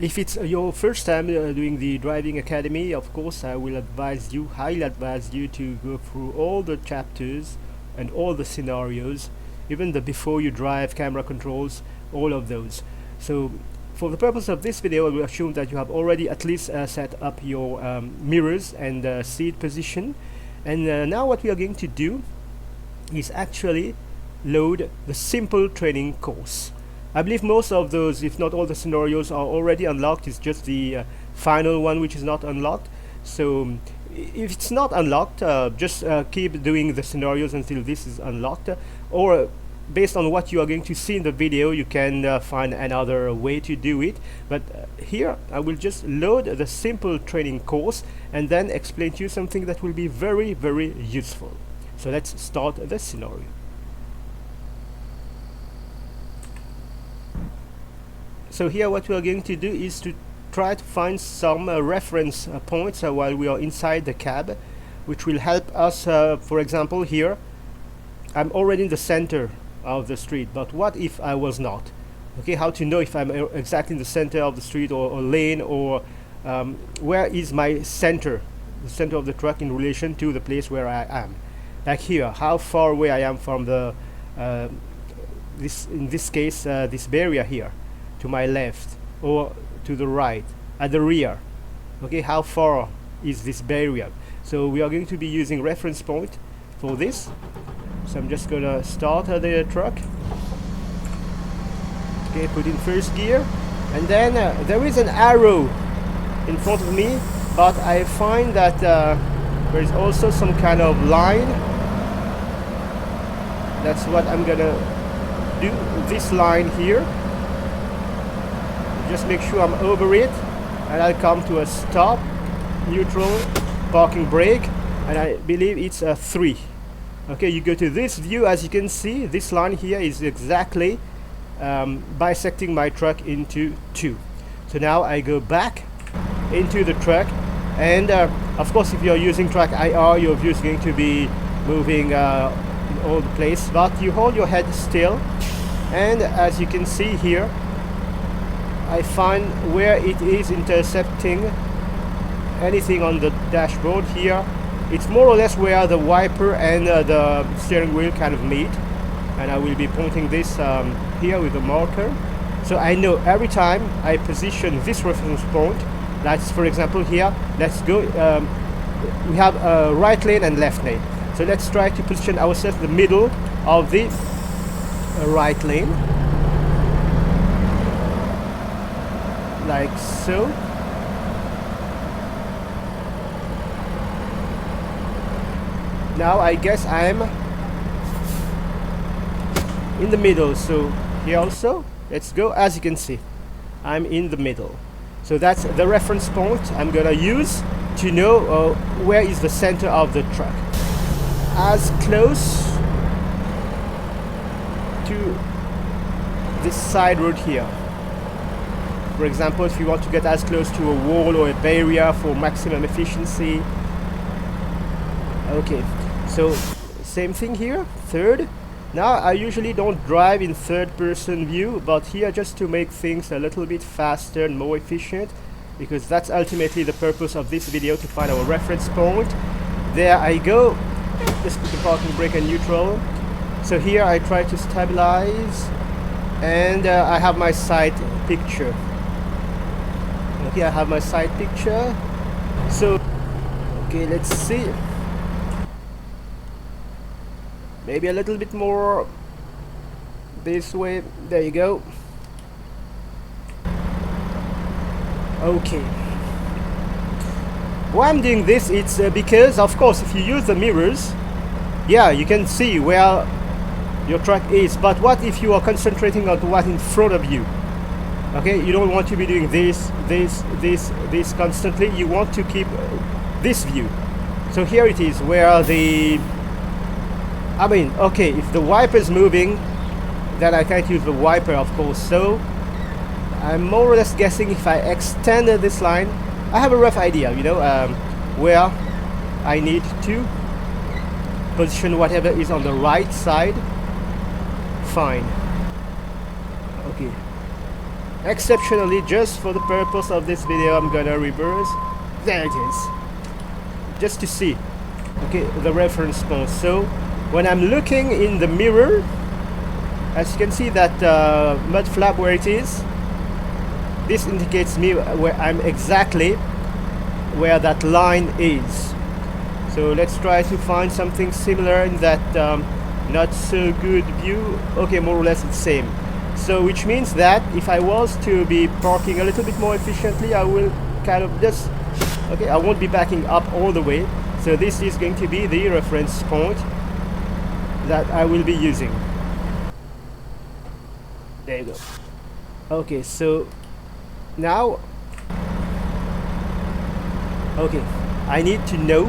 If it's your first time doing the driving academy, of course I will highly advise you to go through all the chapters and all the scenarios, even the before you drive, camera controls, all of those. So for the purpose of this video, I will assume that you have already at least set up your mirrors and seat position. And now what we are going to do is actually load the simple training course. I believe most of those, if not all the scenarios, are already unlocked. It's just the final one which is not unlocked. So if it's not unlocked, just keep doing the scenarios until this is unlocked, or based on what you are going to see in the video, you can find another way to do it. But here I will just load the simple training course and then explain to you something that will be very, very useful. So let's start the scenario. So here what we are going to do is to try to find some reference points while we are inside the cab, which will help us. For example, here I'm already in the center of the street, but what if I was not? Okay, how to know if I'm exactly in the center of the street or lane, or where is my center, the center of the truck in relation to the place where I am? Like here, how far away I am from the in this case this barrier here, to my left or to the right, at the rear. Okay, how far is this barrier? So we are going to be using reference point for this. So I'm just gonna start the truck. Okay, put in first gear, and then there is an arrow in front of me, but I find that there is also some kind of line. That's what I'm gonna do, this line here. Just make sure I'm over it, and I'll come to a stop, neutral, parking brake, and I believe it's a 3. Okay, you go to this view. As you can see, this line here is exactly bisecting my truck into 2. So now I go back into the truck, and of course if you're using track IR, your view is going to be moving in all the place, but you hold your head still, and as you can see here, I find where it is intercepting anything on the dashboard here. It's more or less where the wiper and the steering wheel kind of meet, and I will be pointing this here with a marker. So I know every time I position this reference point, that's for example here, let's go, we have a right lane and left lane. So let's try to position ourselves in the middle of the right lane, like so. Now I guess I'm in the middle, so here also, let's go. As you can see, I'm in the middle. So that's the reference point I'm gonna use to know where is the center of the truck. As close to this side road here. For example, if you want to get as close to a wall or a barrier for maximum efficiency. Okay, so same thing here, third. Now I usually don't drive in third person view, but here just to make things a little bit faster and more efficient, because that's ultimately the purpose of this video, to find our reference point. There I go, just put the parking brake and neutral. So here I try to stabilize, and I have my side picture. Okay, I have my side picture. So, okay, let's see. Maybe a little bit more this way. There you go. Okay. Why I'm doing this, it's because of course if you use the mirrors, yeah, you can see where your truck is, but what if you are concentrating on what in front of you? Okay, you don't want to be doing this constantly. You want to keep this view. So here it is where the, I mean, okay, if the wiper is moving, then I can't use the wiper, of course. So I'm more or less guessing if I extended this line, I have a rough idea, you know, where I need to position whatever is on the right side. Fine. Okay. exceptionally, just for the purpose of this video, I'm gonna reverse. There it is, just to see, okay, the reference point. So when I'm looking in the mirror, as you can see that mud flap where it is, this indicates me where I'm exactly where that line is. So let's try to find something similar in that not so good view. Okay, more or less the same. So which means that if I was to be parking a little bit more efficiently, I will kind of just, okay, I won't be backing up all the way. So this is going to be the reference point that I will be using. There you go. Okay, so now, okay, I need to know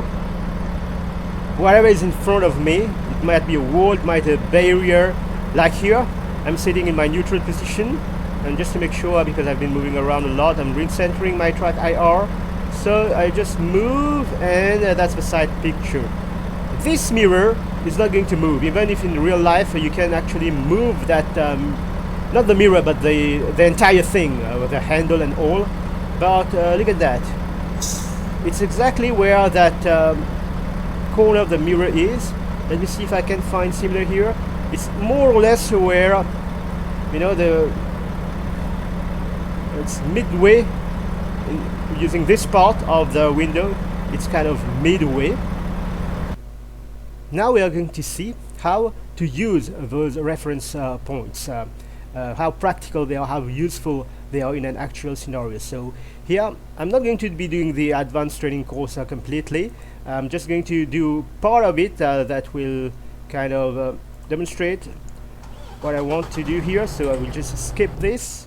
whatever is in front of me. It might be a wall, it might be a barrier. Like here, I'm sitting in my neutral position, and just to make sure, because I've been moving around a lot, I'm recentering my track IR. So I just move, and that's the side picture. This mirror is not going to move, even if in real life you can actually move that, not the mirror, but the entire thing, with the handle and all. But look at that. It's exactly where that corner of the mirror is. Let me see if I can find similar here. It's more or less where, you know, it's midway. Using this part of the window, it's kind of midway. Now we are going to see how to use those reference points, how practical they are, how useful they are in an actual scenario. So here I'm not going to be doing the advanced training course completely. I'm just going to do part of it that will kind of demonstrate what I want to do here. So I will just skip this.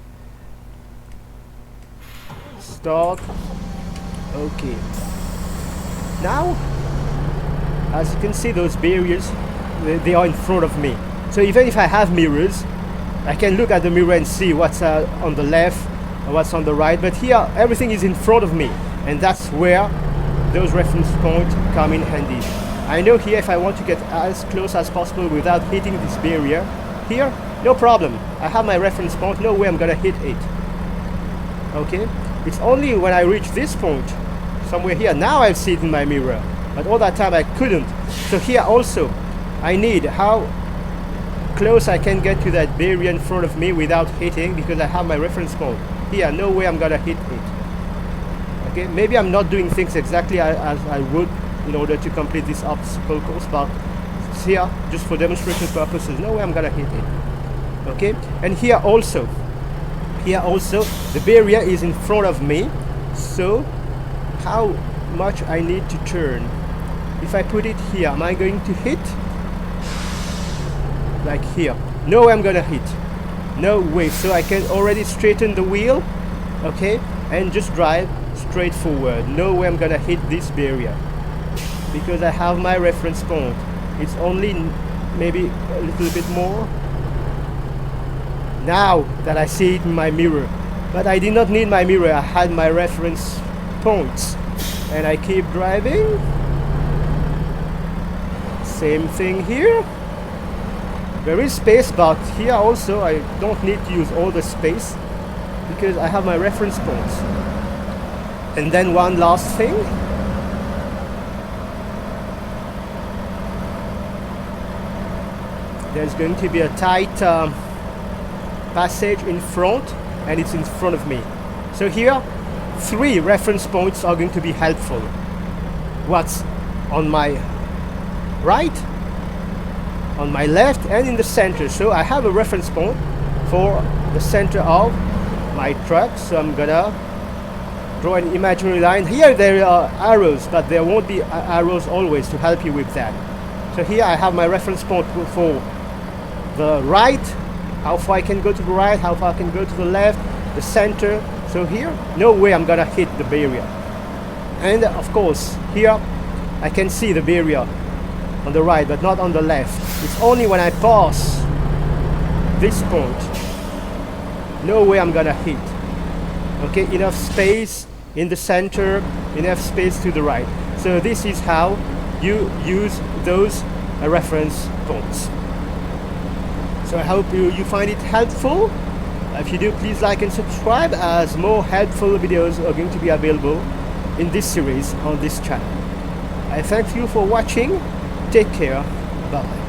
Start. Okay. Now, as you can see, those barriers, they are in front of me. So even if I have mirrors, I can look at the mirror and see what's on the left and what's on the right. But here, everything is in front of me, and that's where those reference points come in handy. I know here, if I want to get as close as possible without hitting this barrier, here, no problem. I have my reference point, no way I'm gonna hit it. Okay? It's only when I reach this point, somewhere here, now I see it in my mirror. But all that time I couldn't. So here also, I need how close I can get to that barrier in front of me without hitting, because I have my reference point. Here, no way I'm gonna hit it. Okay, maybe I'm not doing things exactly as I would in order to complete this obstacle course, but here, just for demonstration purposes, no way I'm gonna hit it. Okay, and here also, the barrier is in front of me, so how much I need to turn? If I put it here, am I going to hit? Like here, no way I'm gonna hit, no way. So I can already straighten the wheel, okay, and just drive straight forward. No way I'm gonna hit this barrier, because I have my reference point. It's only maybe a little bit more now that I see it in my mirror, but I did not need my mirror. I had my reference points, and I keep driving. Same thing here. There is space, but here also I don't need to use all the space because I have my reference points. And then one last thing. There's going to be a tight passage in front, and it's in front of me. So here, 3 reference points are going to be helpful. What's on my right, on my left, and in the center. So I have a reference point for the center of my truck. So I'm gonna draw an imaginary line. Here there are arrows, but there won't be arrows always to help you with that. So here I have my reference point for the right, how far I can go to the right, how far I can go to the left, the center. So here, no way I'm gonna hit the barrier. And of course, here I can see the barrier on the right, but not on the left. It's only when I pass this point, no way I'm gonna hit. Okay, enough space in the center, enough space to the right. So this is how you use those reference points. So I hope you find it helpful, If you do, please like and subscribe, as more helpful videos are going to be available in this series on this channel. I thank you for watching. Take care. Bye.